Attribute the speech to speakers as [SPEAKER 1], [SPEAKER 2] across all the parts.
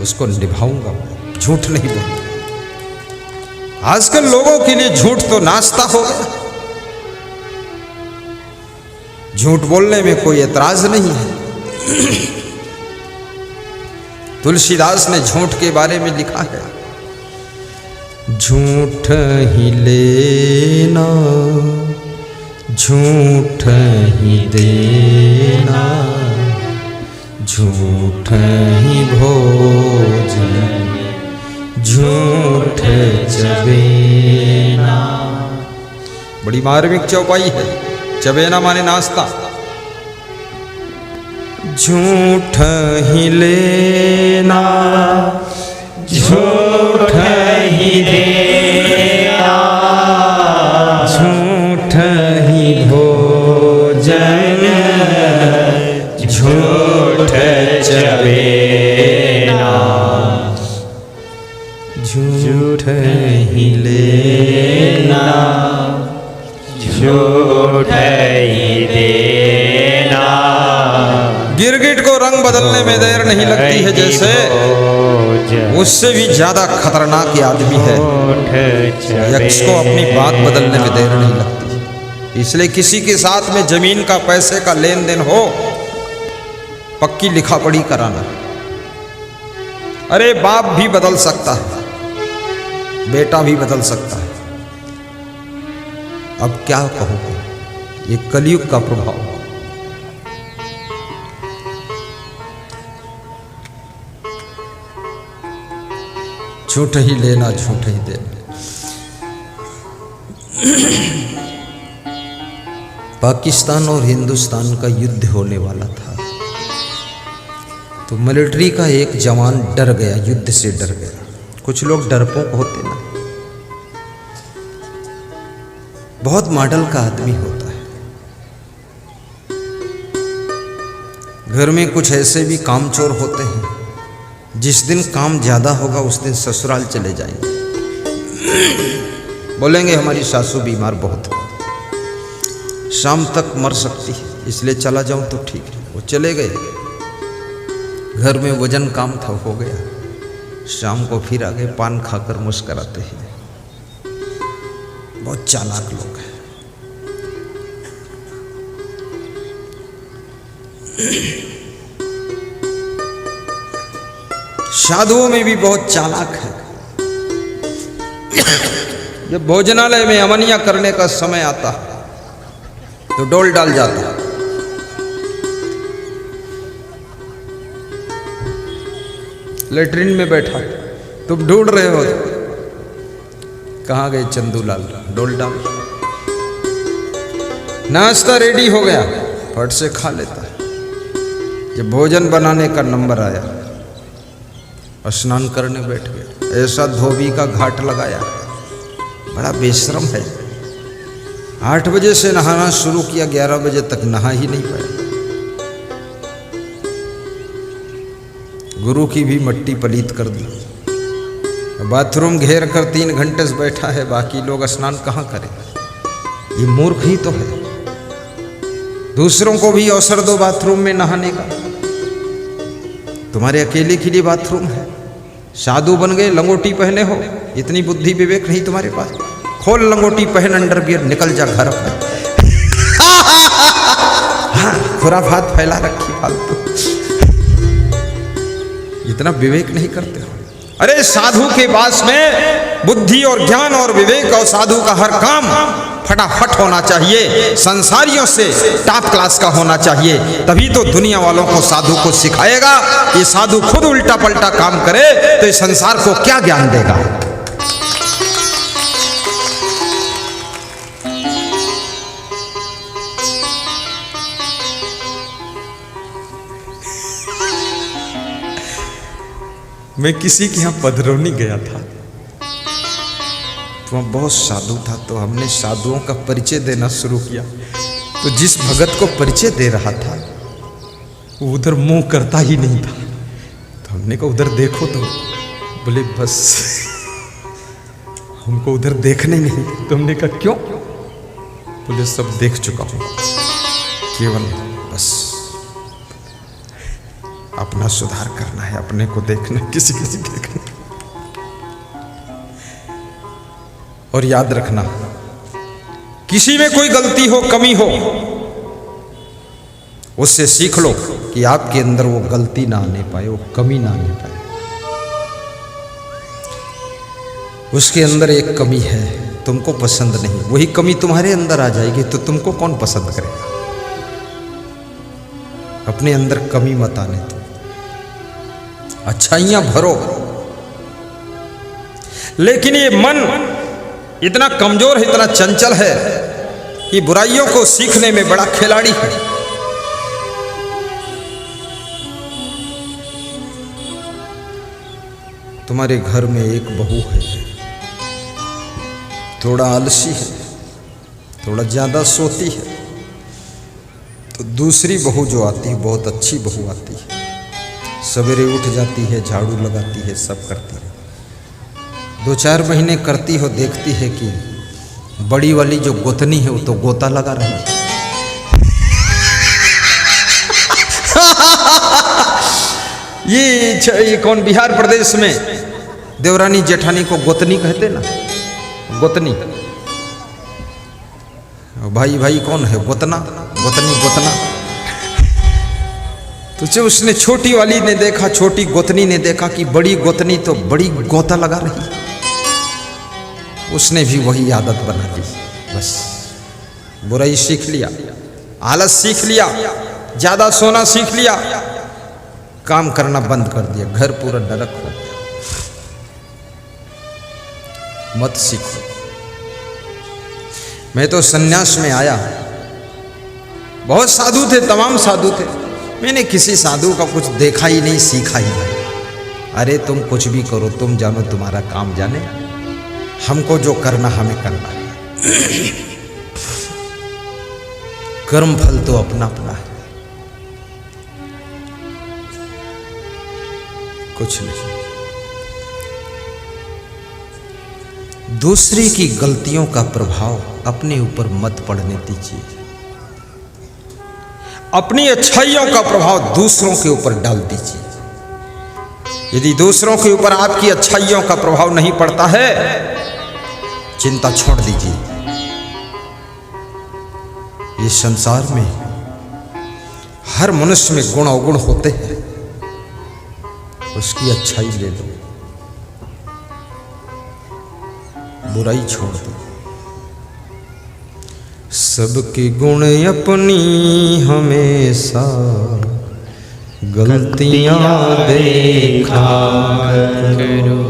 [SPEAKER 1] उसको निभाऊंगा, झूठ नहीं बोलूंगा। आजकल लोगों के लिए झूठ तो नाश्ता हो गया। झूठ बोलने में कोई एतराज नहीं है। तुलसीदास ने झूठ के बारे में लिखा है, झूठ ही लेना झूठ ही देना, झूठ ही भोजन झूठ चबेना। बड़ी मार्मिक चौपाई है। चबेना माने नाश्ता। झूठ ही लेना झूठ ही देना, झूठ ही भोजन झूठ चबेना, झूठ ही लेना झूठ ही देना। गिरगिट को रंग बदलने में देर नहीं लगती है, जैसे उससे भी ज्यादा खतरनाक ये आदमी है यक्ष को अपनी बात बदलने में देर नहीं लगती। इसलिए किसी के साथ में जमीन का पैसे का लेन देन हो, पक्की लिखा पढ़ी कराना। अरे बाप भी बदल सकता है, बेटा भी बदल सकता है। अब क्या कहोगे, ये कलयुग का प्रभाव। झूठ ही लेना झूठ ही देना। पाकिस्तान और हिंदुस्तान का युद्ध होने वाला था, तो मिलिट्री का एक जवान डर गया, युद्ध से डर गया। कुछ लोग डरपोक होते ना, बहुत मॉडल का आदमी होता है। घर में कुछ ऐसे भी कामचोर होते हैं, जिस दिन काम ज्यादा होगा उस दिन ससुराल चले जाएंगे। बोलेंगे हमारी सासू बीमार बहुत है, शाम तक मर सकती है, इसलिए चला जाऊं तो ठीक है। वो चले गए, घर में वजन काम था, हो गया। शाम को फिर आ गए, पान खाकर मुस्कराते हैं। बहुत चालाक लोग हैं। साधुओं में भी बहुत चालाक है। जब भोजनालय में अमनिया करने का समय आता तो डोल डाल जाता। लेटरिन में बैठा, तुम ढूंढ रहे हो, कहाँ गए चंदूलाल, डोल डाल। नाश्ता रेडी हो गया, फट से खा लेता। जब भोजन बनाने का नंबर आया, स्नान करने बैठ गया। ऐसा धोबी का घाट लगाया, बड़ा बेशरम है। 8 बजे से नहाना शुरू किया, 11 बजे तक नहा ही नहीं पाया। गुरु की भी मट्टी पलीत कर दी। बाथरूम घेर कर 3 घंटे से बैठा है, बाकी लोग स्नान कहाँ करें। ये मूर्ख ही तो है। दूसरों को भी अवसर दो बाथरूम में नहाने का। तुम्हारे अकेले के लिए बाथरूम है। साधु बन गए, लंगोटी पहने हो, इतनी बुद्धि विवेक नहीं तुम्हारे पास। खोल लंगोटी, पहन अंडरवियर, निकल जा घर पर। हाँ, खुराफात फैला रखी फालतू, इतना विवेक नहीं करते हो। अरे साधु के पास में बुद्धि और ज्ञान और विवेक और साधु का हर काम फटाफट होना चाहिए, संसारियों से टॉप क्लास का होना चाहिए। तभी तो दुनिया वालों को साधु को सिखाएगा। ये साधु खुद उल्टा पलटा काम करे तो इस संसार को क्या ज्ञान देगा। मैं किसी के यहाँ पधरौनी गया था, तो वहाँ बहुत साधु था। तो हमने साधुओं का परिचय देना शुरू किया। तो जिस भगत को परिचय दे रहा था वो उधर मुंह करता ही नहीं था। तो हमने कहा उधर देखो, तो बोले बस हमको उधर देखने नहीं। तो हमने कहा क्यों? बोले सब देख चुका हूँ, केवल बस आप अपना सुधार करना है, अपने को देखना, किसी किसी देखना। और याद रखना, किसी में कोई गलती हो, कमी हो, उससे सीख लो कि आपके अंदर वो गलती ना आने पाए, वो कमी ना आने पाए। उसके अंदर एक कमी है, तुमको पसंद नहीं, वही कमी तुम्हारे अंदर आ जाएगी तो तुमको कौन पसंद करेगा। अपने अंदर कमी मत आने दो, अच्छाइयां भरो। लेकिन ये मन इतना कमजोर है, इतना चंचल है कि बुराइयों को सीखने में बड़ा खिलाड़ी है। तुम्हारे घर में एक बहू है, थोड़ा आलसी है, थोड़ा ज्यादा सोती है, तो दूसरी बहू जो आती है बहुत अच्छी बहू आती है, सवेरे उठ जाती है, झाड़ू लगाती है, सब करती है। 2-4 महीने करती हो, देखती है कि बड़ी वाली जो गोतनी है वो तो गोता लगा रही है। ये कौन, बिहार प्रदेश में देवरानी जेठानी को गोतनी कहते ना, गोतनी। भाई भाई कौन है, गोतना, गोतनी, गोतना। तो जब उसने छोटी वाली ने देखा, छोटी गोतनी ने देखा कि बड़ी गोतनी तो बड़ी गोता लगा रही, उसने भी वही आदत बना ली। बस बुराई सीख लिया, आलस सीख लिया, ज्यादा सोना सीख लिया, काम करना बंद कर दिया, घर पूरा नरक हो गया। मत सीखो। मैं तो सन्यास में आया, बहुत साधु थे, तमाम साधु थे, मैंने किसी साधु का कुछ देखा ही नहीं, सीखा ही नहीं। अरे तुम कुछ भी करो, तुम जानो, तुम्हारा काम जाने, हमको जो करना हमें करना है। कर्म फल तो अपना अपना है, कुछ नहीं। दूसरे की गलतियों का प्रभाव अपने ऊपर मत पड़ने दीजिए, अपनी अच्छाइयों का प्रभाव दूसरों के ऊपर डाल दीजिए। यदि दूसरों के ऊपर आपकी अच्छाइयों का प्रभाव नहीं पड़ता है, चिंता छोड़ दीजिए। ये संसार में हर मनुष्य में गुण अवगुण होते हैं, उसकी अच्छाई ले लो, बुराई छोड़ दो। सबके गुण अपनी हमेशा गलतियां देखा करो,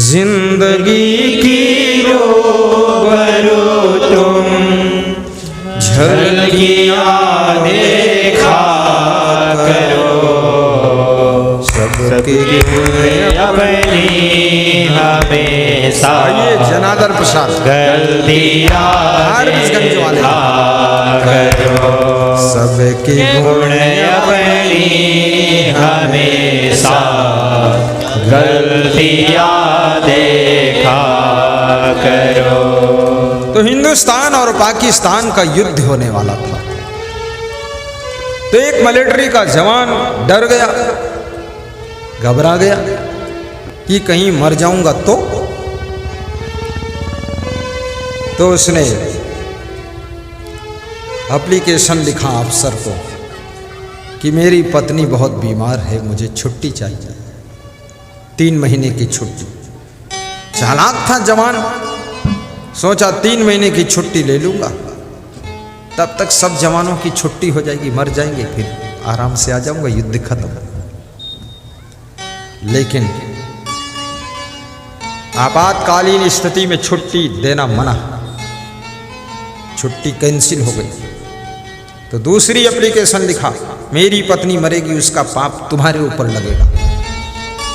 [SPEAKER 1] जिंदगी की रोबरू तुम झलकियां देखा करो। सबके गुण अपनी हमेशा, ये जनार्दन प्रसाद, गलतियां देखा करो। सबके गुण अपनी हमेशा गलतियां देखा करो। तो हिंदुस्तान और पाकिस्तान का युद्ध होने वाला था, तो एक मिलिट्री का जवान डर गया, घबरा गया कि कहीं मर जाऊंगा तो उसने एप्लीकेशन लिखा अफसर को कि मेरी पत्नी बहुत बीमार है, मुझे छुट्टी चाहिए, 3 महीने की छुट्टी। चालाक था जवान, सोचा 3 महीने की छुट्टी ले लूंगा, तब तक सब जवानों की छुट्टी हो जाएगी, मर जाएंगे, फिर आराम से आ जाऊंगा, युद्ध खत्म। लेकिन आपातकालीन स्थिति में छुट्टी देना मना, छुट्टी कैंसिल हो गई। तो दूसरी एप्लीकेशन लिखा, मेरी पत्नी मरेगी, उसका पाप तुम्हारे ऊपर लगेगा,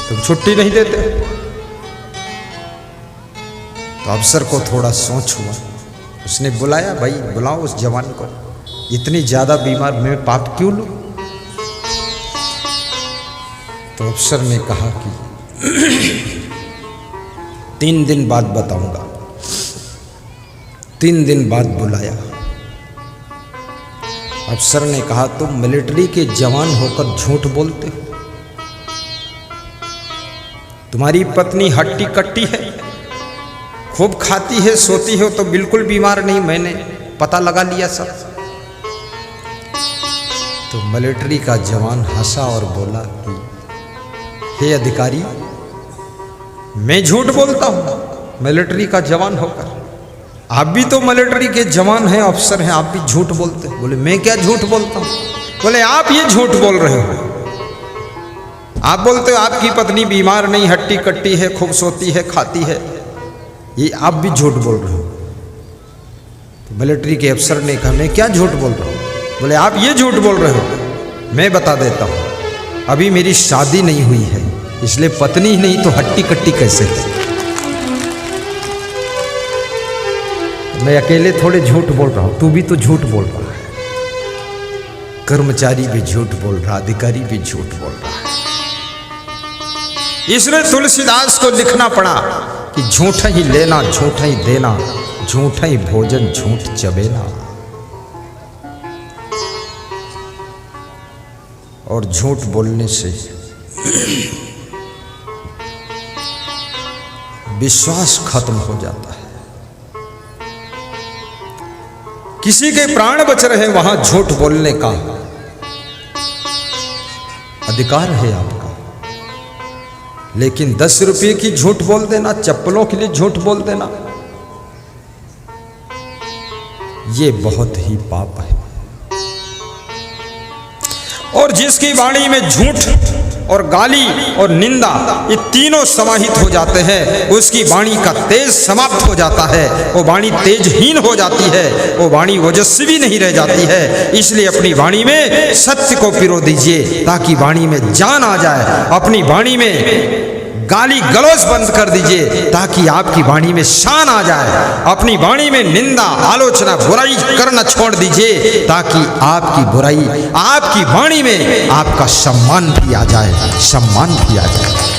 [SPEAKER 1] तुम छुट्टी नहीं देते। तो अफसर को थोड़ा सोच हुआ, उसने बुलाया, भाई बुलाओ उस जवान को, इतनी ज्यादा बीमार, मैं पाप क्यों लूं। तो अफसर ने कहा कि 3 दिन बाद बताऊंगा। 3 दिन बाद बुलाया, अफसर ने कहा, तुम मिलिट्री के जवान होकर झूठ बोलते हो। तुम्हारी पत्नी हट्टी कट्टी है, खूब खाती है, सोती हो, तो बिल्कुल बीमार नहीं, मैंने पता लगा लिया सब। तो मिलिट्री का जवान हंसा और बोला कि हे अधिकारी, मैं झूठ बोलता हूं मिलिट्री का जवान होकर? आप भी तो मिलिट्री के जवान हैं, अफसर हैं, आप भी झूठ बोलते हैं। बोले मैं क्या झूठ बोलता हूं? बोले आप ये झूठ बोल रहे हो। आप बोलते हो आपकी पत्नी बीमार नहीं, हट्टी कट्टी है, खूब सोती है, खाती है, ये आप भी झूठ बोल रहे हो। तो मिलिट्री के अफसर ने कहा, मैं क्या झूठ बोल रहा हूं? बोले आप ये झूठ बोल रहे हो। मैं बता देता हूं, अभी मेरी शादी नहीं हुई है, इसलिए पत्नी ही नहीं तो हट्टी कट्टी कैसे है? मैं अकेले थोड़े झूठ बोल रहा हूं, तू भी तो झूठ बोल रहा है, कर्मचारी भी झूठ बोल रहा, अधिकारी भी झूठ बोल रहा है। इसलिए तुलसीदास को लिखना पड़ा कि झूठ ही लेना, झूठ ही देना, झूठ ही भोजन, झूठ चबेना। और झूठ बोलने से विश्वास खत्म हो जाता है। किसी के प्राण बच रहे, वहां झूठ बोलने का अधिकार है आपका, लेकिन 10 रुपये की झूठ बोल देना, चप्पलों के लिए झूठ बोल देना, ये बहुत ही पाप है। और जिसकी वाणी में झूठ और गाली और निंदा ये तीनों समाहित हो जाते हैं, उसकी वाणी का तेज समाप्त हो जाता है, वो वाणी तेजहीन हो जाती है, वो वाणी ओजस्वी नहीं रह जाती है। इसलिए अपनी वाणी में सत्य को पिरो दीजिए ताकि वाणी में जान आ जाए। अपनी वाणी में गाली गलौज बंद कर दीजिए ताकि आपकी वाणी में शान आ जाए। अपनी वाणी में निंदा, आलोचना, बुराई करना छोड़ दीजिए ताकि आपकी बुराई, आपकी वाणी में आपका सम्मान भी आ जाए, सम्मान भी आ जाए।